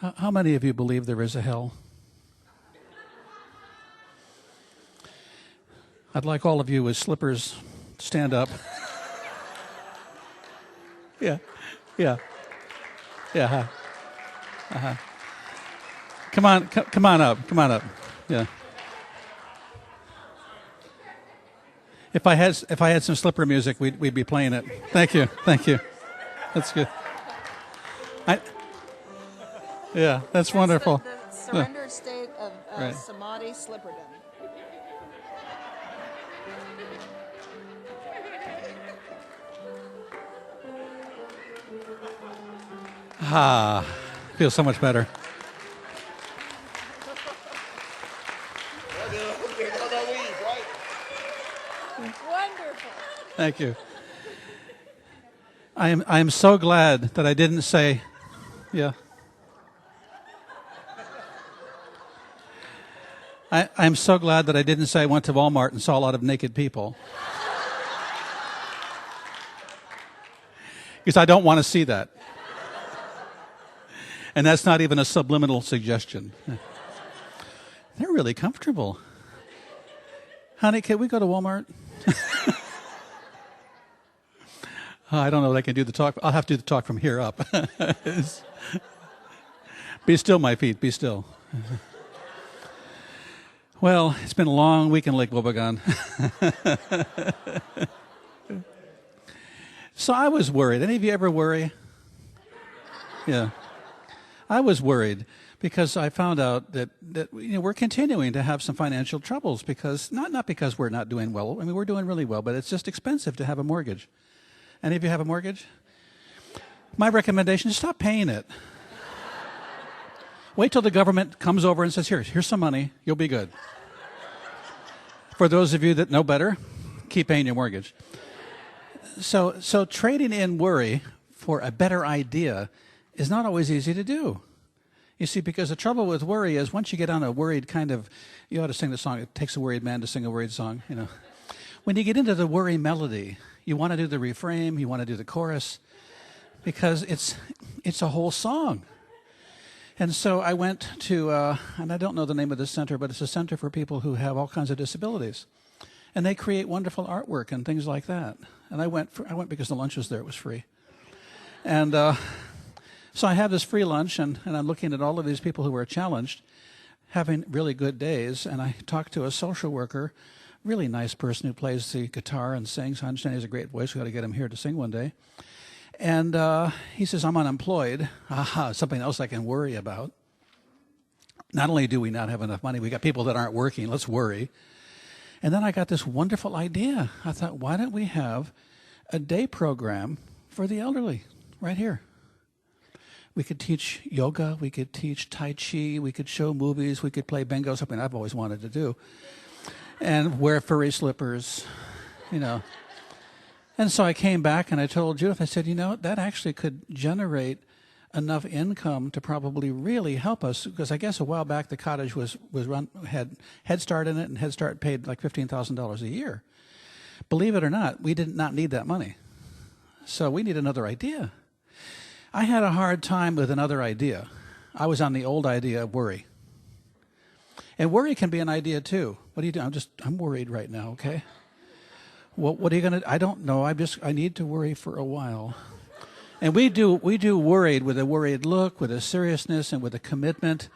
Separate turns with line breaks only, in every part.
How many of you believe there is a hell? I'd like all of you with slippers stand up. Yeah, yeah, yeah. Come on up. Yeah. If I had some slipper music, we'd be playing it. Thank you. That's good. Yeah, that's wonderful.
The surrendered state of
Right.
samadhi slipperdom.
Feels so much better.
Wonderful.
Thank you. I am so glad that I didn't say, yeah. I'm so glad that I didn't say I went to Walmart and saw a lot of naked people. Because I don't want to see that. And that's not even a subliminal suggestion. They're really comfortable. Honey, can we go to Walmart? I don't know that I can do the talk. I'll have to do the talk from here up. Be still, my feet. Be still. Well, it's been a long week in Lake Wobegon. So I was worried. Any of you ever worry? Yeah. I was worried because I found out that we're continuing to have some financial troubles because not because we're not doing well. I mean, we're doing really well, but it's just expensive to have a mortgage. Any of you have a mortgage? My recommendation is stop paying it. Wait till the government comes over and says, here's some money. You'll be good. For those of you that know better, keep paying your mortgage. So trading in worry for a better idea is not always easy to do. You see, because the trouble with worry is once you get on a worried kind of, you ought to sing the song, it takes a worried man to sing a worried song, you know. When you get into the worry melody, you want to do the refrain, you want to do the chorus, because it's a whole song. And so I went to, and I don't know the name of this center, but it's a center for people who have all kinds of disabilities. And they create wonderful artwork and things like that. And I went because the lunch was there, it was free. And so I had this free lunch, and I'm looking at all of these people who were challenged, having really good days. And I talked to a social worker, really nice person who plays the guitar and sings. I understand he has a great voice. We've got to get him here to sing one day. And he says, I'm unemployed. Something else I can worry about. Not only do we not have enough money, we got people that aren't working. Let's worry. And then I got this wonderful idea. I thought, why don't we have a day program for the elderly right here? We could teach yoga. We could teach Tai Chi. We could show movies. We could play bingo, something I've always wanted to do. And wear furry slippers, you know. And so I came back and I told Judith, I said, that actually could generate enough income to probably really help us, because I guess a while back the cottage had Head Start in it, and Head Start paid like $15,000 a year. Believe it or not, we did not need that money. So we need another idea. I had a hard time with another idea. I was on the old idea of worry. And worry can be an idea too. What do you do? I'm worried right now, okay? Well, what are you going to, I don't know. I need to worry for a while. And we do worried with a worried look, with a seriousness, and with a commitment,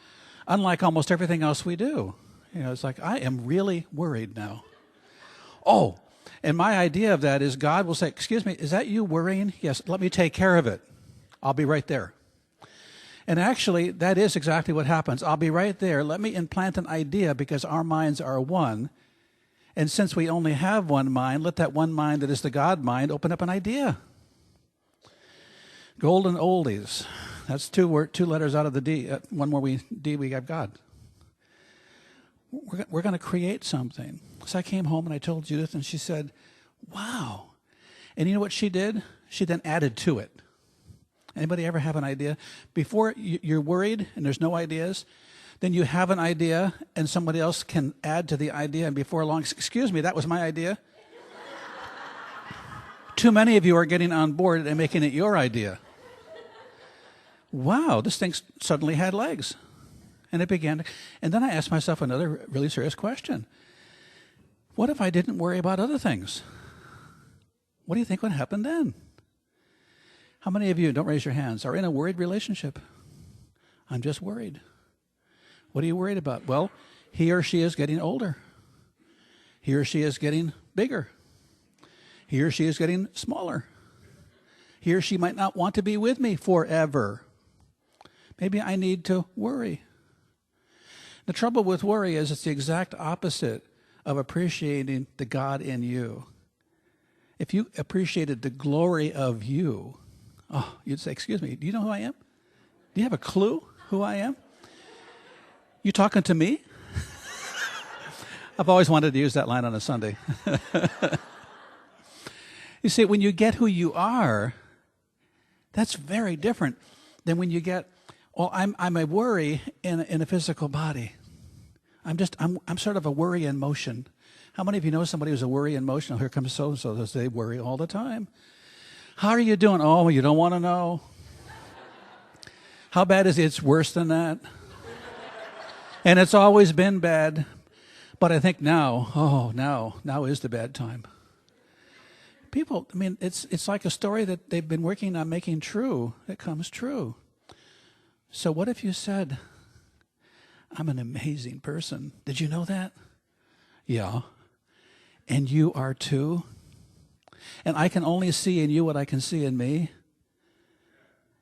unlike almost everything else we do. It's like, I am really worried now. Oh, and my idea of that is God will say, excuse me, is that you worrying? Yes, let me take care of it. I'll be right there. And actually, that is exactly what happens. I'll be right there. Let me implant an idea, because our minds are one. And since we only have one mind, let that one mind that is the God mind open up an idea. Golden oldies. That's two letters out of the D. One more D, we have God. We're going to create something. So I came home and I told Judith, and she said, wow. And you know what she did? She then added to it. Anybody ever have an idea? Before you're worried and there's no ideas, then you have an idea and somebody else can add to the idea, and before long, excuse me, that was my idea. Too many of you are getting on board and making it your idea. wow, this thing suddenly had legs. And it began to, and then I asked myself another really serious question. What if I didn't worry about other things? What do you think would happen then? How many of you, don't raise your hands, are in a worried relationship? I'm just worried. What are you worried about? Well, he or she is getting older. He or she is getting bigger. He or she is getting smaller. He or she might not want to be with me forever. Maybe I need to worry. The trouble with worry is it's the exact opposite of appreciating the God in you. If you appreciated the glory of you, oh, you'd say, excuse me, do you know who I am? Do you have a clue who I am? You talking to me? I've always wanted to use that line on a Sunday. You see, when you get who you are, that's very different than when you get, well, I'm a worry in a physical body. I'm sort of a worry in motion. How many of you know somebody who's a worry in motion? Oh, here comes so-and-so. They worry all the time. How are you doing? Oh, you don't want to know. How bad is it? It's worse than that. And it's always been bad. But I think now is the bad time. People, I mean, it's like a story that they've been working on making true that comes true. So what if you said, I'm an amazing person. Did you know that? Yeah. And you are too? And I can only see in you what I can see in me.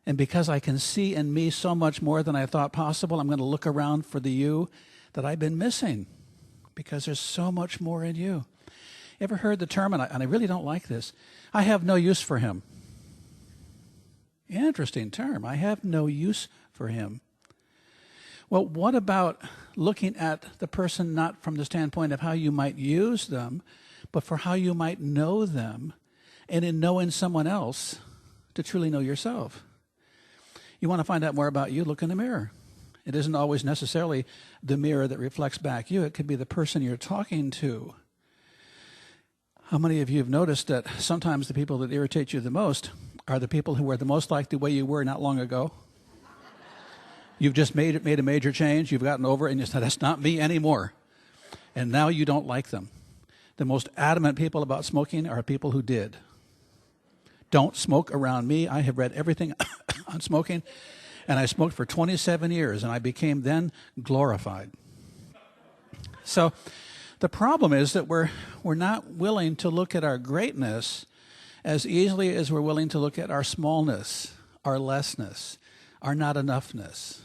And because I can see in me so much more than I thought possible, I'm going to look around for the you that I've been missing. Because there's so much more in you. Ever heard the term, and I really don't like this, I have no use for him. Interesting term. I have no use for him. Well, what about looking at the person not from the standpoint of how you might use them, but for how you might know them, and in knowing someone else to truly know yourself? You want to find out more about you, look in the mirror. It isn't always necessarily the mirror that reflects back you. It could be the person you're talking to. How many of you have noticed that sometimes the people that irritate you the most are the people who are the most like the way you were not long ago? You've just made a major change. You've gotten over it, and you said, that's not me anymore. And now you don't like them. The most adamant people about smoking are people who did. Don't smoke around me. I have read everything on smoking, and I smoked for 27 years, and I became then glorified. So the problem is that we're not willing to look at our greatness as easily as we're willing to look at our smallness, our lessness, our not enoughness.